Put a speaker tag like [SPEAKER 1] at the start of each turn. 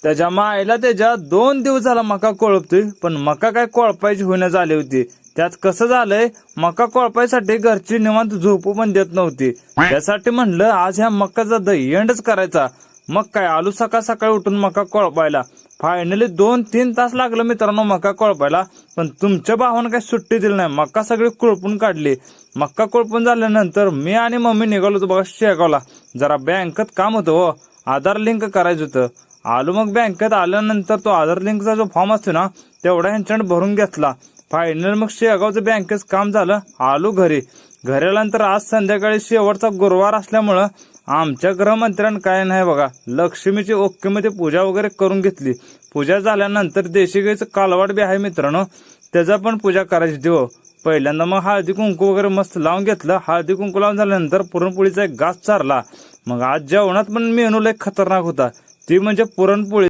[SPEAKER 1] त्याच्या मायला त्याच्या 2 दिवस झाला मका कोळपतोय, पण मका काय कोळपायची होण्यास आली होती. त्यात कसं झालंय, मका कोळपायसाठी घरची निवांत झोपू पण देत नव्हती. त्यासाठी म्हणलं आज ह्या मकाचा दहीहंडच करायचा. मग काय आलू सकाळ सकाळी उठून मका कोळपायला. फायनली 2-3 तास लागलं मित्रांनो मका कोळपायला. पण तुमच्या भावानं काही सुट्टी दिली नाही, मका सगळी कोळपून काढली. मका कोळपून झाल्यानंतर मी आणि मम्मी निघालो होतो बघा शेगावला. जरा बँकेत काम होतं हो, आधार लिंक करायचं होतं. आलो मग बँकेत. आल्यानंतर तो आधार लिंकचा जो फॉर्म असतो ना तेवढा ह्यांच्याकडे भरून घेतला. फायनल मग शेगावचं बँकेचं काम झालं. आलो घरी. घरी आल्यानंतर आज संध्याकाळी शेवटचा गुरुवार असल्यामुळं आमच्या गृहमंत्र्यांनी काय नाही बघा, लक्ष्मीची ओके मध्ये पूजा वगैरे करून घेतली. पूजा झाल्यानंतर देशी गाईचं कालवाड बी आहे मित्रांनो, त्याचा पण पूजा करायची होती हो. पहिल्यांदा मग हळदी कुंकू वगैरे मस्त लावून घेतलं. हळदी कुंकू लावून झाल्यानंतर पुरणपोळीचा एक घास चारला. मग आज जेवणात पण मेनू लय खतरनाक होता, ती म्हणजे पुरणपोळी.